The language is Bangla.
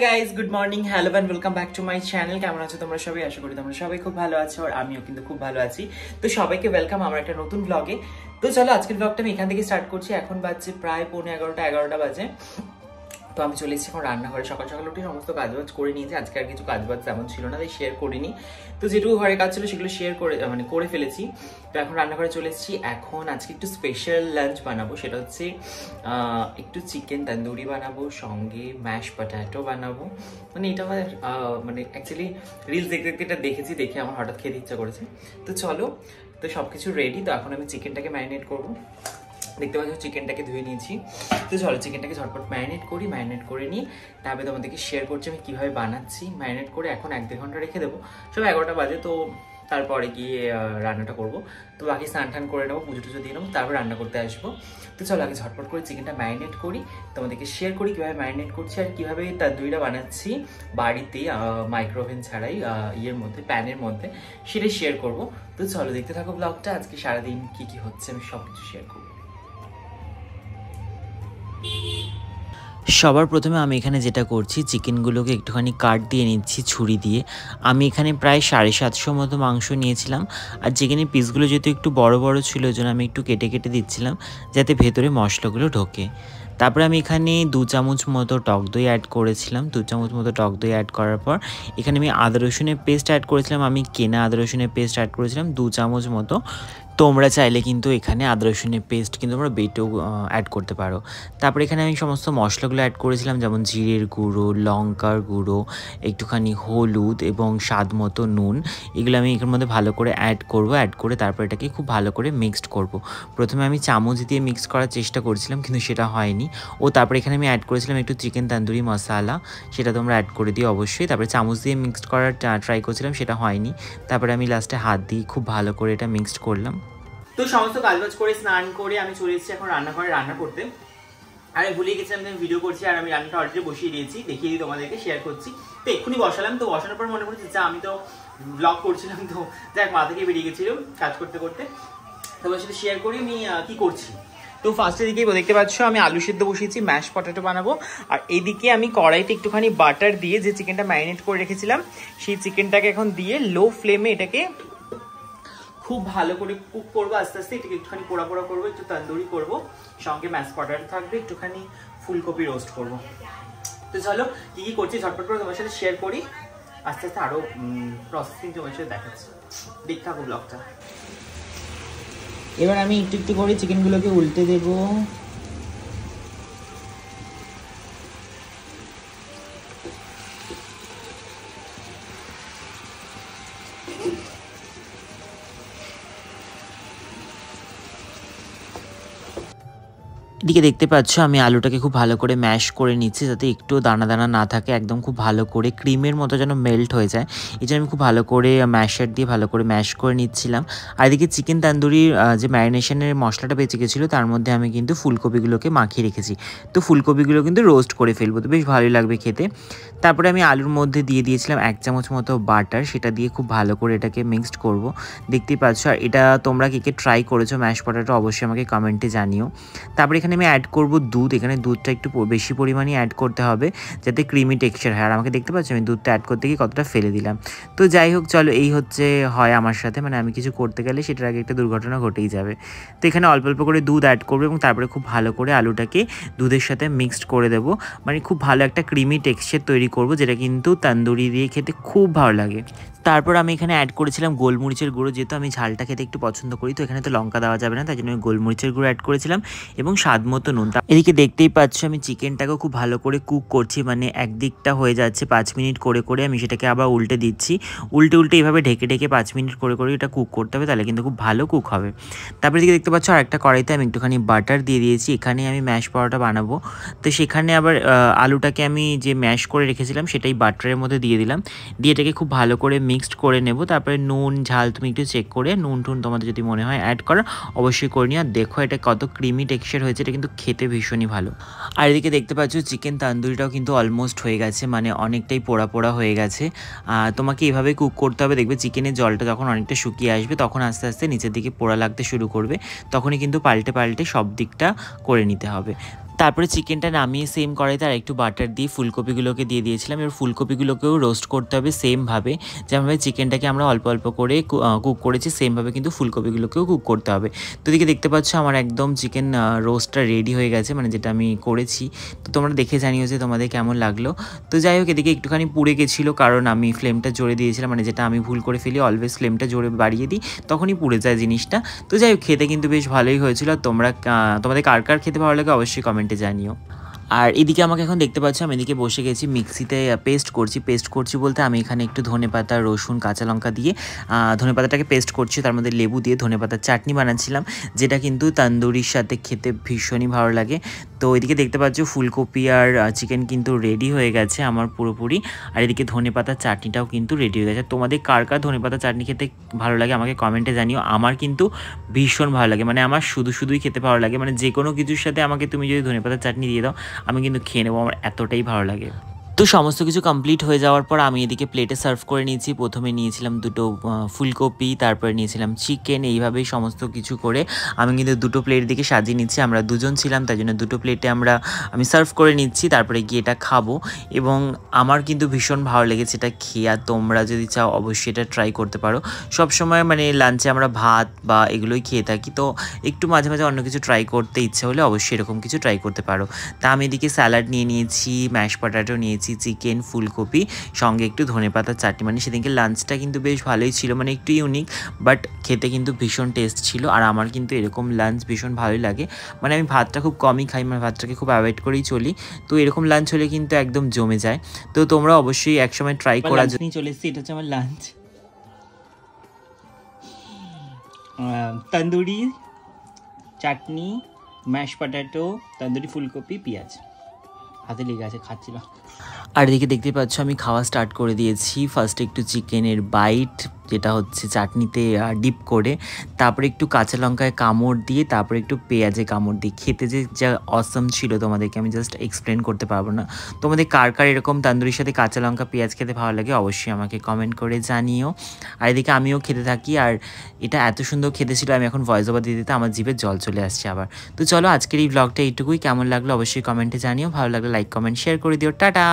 Guys, good morning, hello and welcome back to my channel. কেমন আছো তোমরা সবাই? আশা করি তোমরা সবাই খুব ভালো আছো, আর আমিও কিন্তু খুব ভালো আছি। তো সবাইকে ওয়েলকাম আমার একটা নতুন ব্লগে। তো চলো আজকের ব্লগটা আমি এখান থেকে স্টার্ট করছি। এখন বাজছে প্রায় 11:15 বাজে। তো আমি চলে এসেছি এখন রান্নাঘরে। সকাল সকাল উঠে সমস্ত কাজবাজ করে নিয়েছি। আজকে আর কিছু কাজবাজ তেমন ছিল না, তাই শেয়ার করিনি। তো যেটুকু ঘরে কাজ ছিল সেগুলো শেয়ার করে করে ফেলেছি। তো এখন রান্নাঘরে চলে এসেছি। এখন আজকে একটু স্পেশাল লাঞ্চ বানাবো, সেটা হচ্ছে একটু চিকেন তন্দুরি বানাবো, সঙ্গে ম্যাশ পটাটো বানাবো। মানে এটা আমার অ্যাকচুয়ালি রিলস দেখতে দেখতে এটা দেখে আমার হঠাৎ খেতে ইচ্ছা করেছে। তো চলো, তো সব কিছু রেডি। তো এখন আমি চিকেনটাকে ম্যারিনেট করবো। দেখতে পাচ্ছ চিকেনটাকে ধুয়ে নিয়েছি। তো চলো চিকেনটাকে ঝটপট ম্যারিনেট করে নিই। তারপরে তোমাদেরকে শেয়ার করছি আমি কীভাবে বানাচ্ছি। ম্যারিনেট করে এখন 1-2 ঘন্টা রেখে দেবো। সব 11টা বাজে। তো তারপরে গিয়ে রান্নাটা করবো। তো বাকি স্নান টান করে নেবো, পুজো টুজো দিয়ে নেবো, তারপর রান্না করতে আসবো। তো চলো আগে ঝটপট করে চিকেনটা ম্যারিনেট করি, তোমাদেরকে শেয়ার করি কীভাবে ম্যারিনেট করছি আর কীভাবে তন্দুরিটা বানাচ্ছি বাড়িতেই, মাইক্রোওভেন ছাড়াই, প্যানের মধ্যে, সেটাই শেয়ার করবো। তো চলো দেখতে থাকো ব্লগটা। আজকে সারাদিন কী কী হচ্ছে আমি সব কিছু শেয়ার করবো। সবার প্রথমে আমি এখানে যেটা করছি, চিকেনগুলোকে একটুখানি কাট দিয়ে নিচ্ছি ছুরি দিয়ে। আমি এখানে প্রায় 750 মতো মাংস নিয়েছিলাম, আর চিকেনের পিসগুলো যেহেতু একটু বড় বড় ছিল, ওই জন্য আমি একটু কেটে কেটে দিচ্ছিলাম যাতে ভেতরে মশলাগুলো ঢোকে। তারপরে আমি এখানে 2 চামচ মতো টক দই অ্যাড করেছিলাম। 2 চামচ মতো টক দই অ্যাড করার পর এখানে আমি আদা রসুনের পেস্ট অ্যাড করেছিলাম। আমি কেনা আদা রসুনের পেস্ট অ্যাড করেছিলাম 2 চামচ মতো। তোমরা চাইলে কিন্তু এখানে আদা রসুনের পেস্ট কিন্তু তোমরা বেটেও অ্যাড করতে পারো। তারপরে এখানে আমি সমস্ত মশলাগুলো অ্যাড করেছিলাম, যেমন জিরের গুঁড়ো, লঙ্কার গুঁড়ো, একটুখানি হলুদ এবং স্বাদ মতো নুন। এগুলো আমি এর মধ্যে ভালো করে অ্যাড করে তারপর এটাকে খুব ভালো করে মিক্সড করব। প্রথমে আমি চামচ দিয়ে মিক্স করার চেষ্টা করছিলাম, কিন্তু সেটা হয়নি। তারপরে এখানে আমি অ্যাড করেছিলাম একটু চিকেন তন্দুরি মশলা, সেটা তোমরা অ্যাড করে দিও অবশ্যই। তারপরে চামচ দিয়ে মিক্সড করার ট্রাই করছিলাম, সেটা হয়নি। তারপরে আমি লাস্টে হাত দিয়ে খুব ভালো করে এটা মিক্সড করলাম। তো সমস্ত কাজবাজ করে স্নান করে আমি চলে এসেছি এখন রান্নাঘরে রান্না করতে। আর আমি ভুলে গেছিলাম আমি ভিডিও করছি, আর আমি রান্নাটা অলরেডি বসিয়ে দিয়েছি, দেখিয়ে দিই তোমাদেরকে, শেয়ার করছি। তো এক্ষুনি বসালাম। তো বসানোর পর মনে পড়ছে যে আমি তো ব্লগ করছিলাম, তো যাক মাথা থেকে বেরিয়ে গেছিলো কাজ করতে করতে। তোমার সাথে শেয়ার করি আমি কি করছি। তো ফার্স্টের দিকে দেখতে পাচ্ছ আমি আলু সেদ্ধ বসিয়েছি, ম্যাশ পটেটো বানাবো। আর এইদিকে আমি কড়াইতে একটুখানি বাটার দিয়ে যে চিকেনটা ম্যারিনেট করে রেখেছিলাম, সেই চিকেনটাকে এখন দিয়ে লো ফ্লেমে এটাকে খুব ভালো করে কুক করবো। আস্তে আস্তে এটাকে একটুখানি পোড়া পোড়া করবো, একটু তন্দুরি করবো, সঙ্গে ম্যাশ পটেটো থাকবে, একটুখানি ফুলকপি রোস্ট করবো। তো চলো কি কি করছি ঝটপট করে তোমার সাথে শেয়ার করি। আস্তে আস্তে আরো প্রসেসিং তোমার সাথে দেখাচ্ছি, দেখতে থাকো ব্লগটা। এবার আমি একটু একটু করে চিকেনগুলোকে উল্টে দেবো। এদিকে দেখতে পাচ্ছ আমি আলুটাকে খুব ভালো করে ম্যাশ করে নিচ্ছি, যাতে একটু দানা দানা না থাকে, একদম খুব ভালো করে ক্রিমের মতো যেন মেল্ট হয়ে যায়। এই জন্য আমি খুব ভালো করে ম্যাশার দিয়ে ভালো করে ম্যাশ করে নিচ্ছিলাম। আর এদিকে চিকেন তন্দুরির যে ম্যারিনেশনের মশলাটা বেঁচে গেছিলো, তার মধ্যে আমি কিন্তু ফুলকপিগুলোকে মাখিয়ে রেখেছি। তো ফুলকপিগুলো কিন্তু রোস্ট করে ফেলবো, তো বেশ ভালোই লাগবে খেতে। তারপরে আমি আলুর মধ্যে দিয়ে দিয়েছিলাম 1 চামচ মতো বাটার, সেটা দিয়ে খুব ভালো করে এটাকে মিক্সড করব। দেখতেই পাচ্ছ। আর এটা তোমরা কে ট্রাই করেছো ম্যাশ পটেটো অবশ্যই আমাকে কমেন্টে জানিও। তারপরে এখানে আমি অ্যাড করব দুধ। এখানে দুধটা একটু বেশি পরিমাণে অ্যাড করতে হবে, যাতে ক্রিমি টেক্সচার হয়। আর আমাকে দেখতে পাচ্ছ আমি দুধটা অ্যাড করতে গিয়ে কতটা ফেলে দিলাম। তো যাই হোক, চলো এই হয় আমার সাথে, আমি কিছু করতে গেলে সেটার আগে একটা দুর্ঘটনা ঘটেই যাবে। তো এখানে অল্প অল্প করে দুধ অ্যাড করবো এবং তারপরে খুব ভালো করে আলুটাকে দুধের সাথে মিক্সড করে দেবো। খুব ভালো একটা ক্রিমি টেক্সচার তৈরি করব, যেটা কিন্তু তন্দুরি দিয়ে খেতে খুব ভালো লাগে। তারপর আমি এখানে অ্যাড করেছিলাম গোলমরিচের গুঁড়ো, যেহেতু আমি ঝালটা খেতে একটু পছন্দ করি, তো এখানে তো লঙ্কা দেওয়া যাবে না, তাই জন্য আমি গোলমরিচের গুঁড়ো অ্যাড করেছিলাম এবং স্বাদ মতো নুন। এদিকে দেখতেই পাচ্ছ আমি চিকেনটাকেও খুব ভালো করে কুক করছি, একদিকটা হয়ে যাচ্ছে 5 মিনিট করে করে আমি সেটাকে আবার উল্টে দিচ্ছি। উল্টে এইভাবে ঢেকে 5 মিনিট করে করে এটা কুক করতে হবে, তাহলে কিন্তু খুব ভালো কুক হবে। তারপরে এদিকে দেখতে পাচ্ছ আরেকটা কড়াইতে আমি একটুখানি বাটার দিয়ে দিয়েছি। এখানে আমি ম্যাশ পরোটা বানাবো, তো সেখানে আবার আলুটাকে আমি যে ম্যাশ করে রেখেছিলাম সেটাই বাটারের মধ্যে দিয়ে দিলাম, দিয়ে এটাকে খুব ভালো করে মিক্সড করে নেব। তারপরে নুন ঝাল তুমি একটু চেক করে, নুন টুন তোমাদের যদি মনে হয় অ্যাড করা অবশ্যই করে নিও। আর দেখো এটা কত ক্রিমি টেক্সচার হয়েছে, এটা কিন্তু খেতে ভীষণই ভালো। আর এদিকে দেখতে পাচ্ছ চিকেন তন্দুরিটাও কিন্তু অলমোস্ট হয়ে গেছে, অনেকটাই পোড়া পোড়া হয়ে গেছে। তোমাকে এভাবে কুক করতে হবে, দেখবে চিকেনের জলটা যখন অনেকটা শুকিয়ে আসবে তখন আস্তে আস্তে নিচের দিকে পোড়া লাগতে শুরু করবে, তখনই কিন্তু পাল্টে পাল্টে সব দিকটা করে নিতে হবে। তারপরে চিকেনটা নামিয়ে সেম কড়াইতে আর একটু বাটার দিয়ে ফুলকপিগুলোকে দিয়ে দিয়েছিলাম। এবার ফুলকপিগুলোকেও রোস্ট করতে হবে সেমভাবে, যেমনভাবে চিকেনটাকে আমরা অল্প অল্প করে কুক করেছি সেমভাবে কিন্তু ফুলকপিগুলোকেও কুক করতে হবে। তো এদিকে দেখতে পাচ্ছ আমার একদম চিকেন রোস্টটা রেডি হয়ে গেছে, মানে যেটা আমি করেছি। তো তোমরা দেখে জানিও যে তোমাদের কেমন লাগলো। তো যাই হোক, এদিকে একটুখানি পুড়ে গেছিলো কারণ আমি ফ্লেমটা জোরে দিয়েছিলাম, মানে যেটা আমি ভুল করে ফেলি, অলওয়েজ ফ্লেমটা জোরে বাড়িয়ে দিই, তখনই পুড়ে যায় জিনিসটা। তো যাই হোক, খেতে কিন্তু বেশ ভালোই হয়েছিল। তোমাদের কার কার খেতে ভালো লাগে অবশ্যই কমেন্টে জানিও। আর এদিকে আমাকে এখন দেখতে পাচ্ছ আমি এদিকে বসে গেছি মিক্সিতে পেস্ট করছি বলতে আমি এখানে একটু ধনেপাতা, রসুন, কাঁচা লঙ্কা দিয়ে ধনেপাতাটাকে পেস্ট করছি, তার মধ্যে লেবু দিয়ে ধনেপাতার চাটনি বানাচ্ছিলাম, যেটা কিন্তু তন্দুরির সাথে খেতে ভীষণই ভালো লাগে। তো এদিকে দেখতে পাচ্ছ ফুলকপি আর চিকেন কিন্তু রেডি হয়ে গেছে আমার পুরোপুরি। আর এদিকে ধনেপাতার চাটনিটাও কিন্তু রেডি হয়ে গেছে। তোমাদের কার কার ধনেপাতার চাটনি খেতে ভালো লাগে আমাকে কমেন্টে জানিও। আমার কিন্তু ভীষণ ভালো লাগে, মানে আমার শুধুই খেতে ভালো লাগে, মানে যে কোনো কিছুর সাথে আমাকে তুমি যদি ধনেপাতার চাটনি দিয়ে দাও আমি কিন্তু খেয়ে নেবো, আমার এতটাই ভালো লাগে। তো সমস্ত কিছু কমপ্লিট হয়ে যাওয়ার পর আমি এদিকে প্লেটে সার্ভ করে নিয়েছি। প্রথমে নিয়েছিলাম দুটো ফুলকপি, তারপরে নিয়েছিলাম চিকেন, এইভাবেই সমস্ত কিছু করে আমি কিন্তু দুটো প্লেট দিকে সাজিয়ে নিচ্ছি। আমরা দুজন ছিলাম, তাই জন্য দুটো প্লেটে আমি সার্ভ করে নিচ্ছি, তারপরে গিয়ে এটা খাবো। এবং আমার কিন্তু ভীষণ ভালো লেগেছে এটা খেয়ে। আর তোমরা যদি চাও অবশ্যই এটা ট্রাই করতে পারো। সবসময় মানে লাঞ্চে আমরা ভাত বা এগুলোই খেয়ে থাকি, তো একটু মাঝে মাঝে অন্য কিছু ট্রাই করতে ইচ্ছে হলে অবশ্যই এরকম কিছু ট্রাই করতে পারো। তা আমি এদিকে স্যালাড নিয়ে নিয়েছি, ম্যাশ পটাটো নিয়েছি, চিকেন, ফুলকপি, সঙ্গে একটু ধনেপাতার চাটনি। মানে সেদিনকে লাঞ্চটা কিন্তু বেশ ভালোই ছিল, মানে একটু ইউনিক, বাট খেতে কিন্তু ভীষণ টেস্ট ছিল। আর আমার কিন্তু এরকম লাঞ্চ ভীষণ ভালোই লাগে, মানে আমি ভাতটা খুব কমই খাই, মানে ভাতটাকে খুব অ্যাভয়েড করেই চলি। তো এরকম লাঞ্চ হলে কিন্তু একদম জমে যায়। তো তোমরা অবশ্যই একসময় ট্রাই করা। নিয়ে চলে এসেছি, এটা হচ্ছে আমার লাঞ্চ, তন্দুরি চাটনি, ম্যাশ পটাটো, তন্দুরি ফুলকপি, পেঁয়াজ, হাতে লেগে আছে, খাচ্ছিলাম। আর এদিকে দেখতে পাচ্ছ আমি খাওয়া স্টার্ট করে দিয়েছি। ফার্স্টে একটু চিকেনের বাইট, যেটা হচ্ছে চাটনিতে ডিপ করে, তারপরে একটু কাঁচা লঙ্কায় কামড় দিয়ে, তারপরে একটু পেঁয়াজে কামড় দিয়ে খেতে যে যা অসম ছিল তোমাদেরকে আমি জাস্ট এক্সপ্লেন করতে পারবো না। তোমাদের কার কার এরকম তান্দুরির সাথে কাঁচা লঙ্কা পেঁয়াজ খেতে ভালো লাগে অবশ্যই আমাকে কমেন্ট করে জানিও। আর এদিকে আমিও খেতে থাকি, আর এটা এত সুন্দর খেতে ছিল আমি এখন ভয়েস ওভার দিতে আমার জিভে জল চলে আসছে আবার। তো চলো আজকের এই ব্লগটা এইটুকুই, কেমন লাগলো অবশ্যই কমেন্টে জানিও, ভালো লাগলে লাইক কমেন্ট শেয়ার করে দিও, টাটা।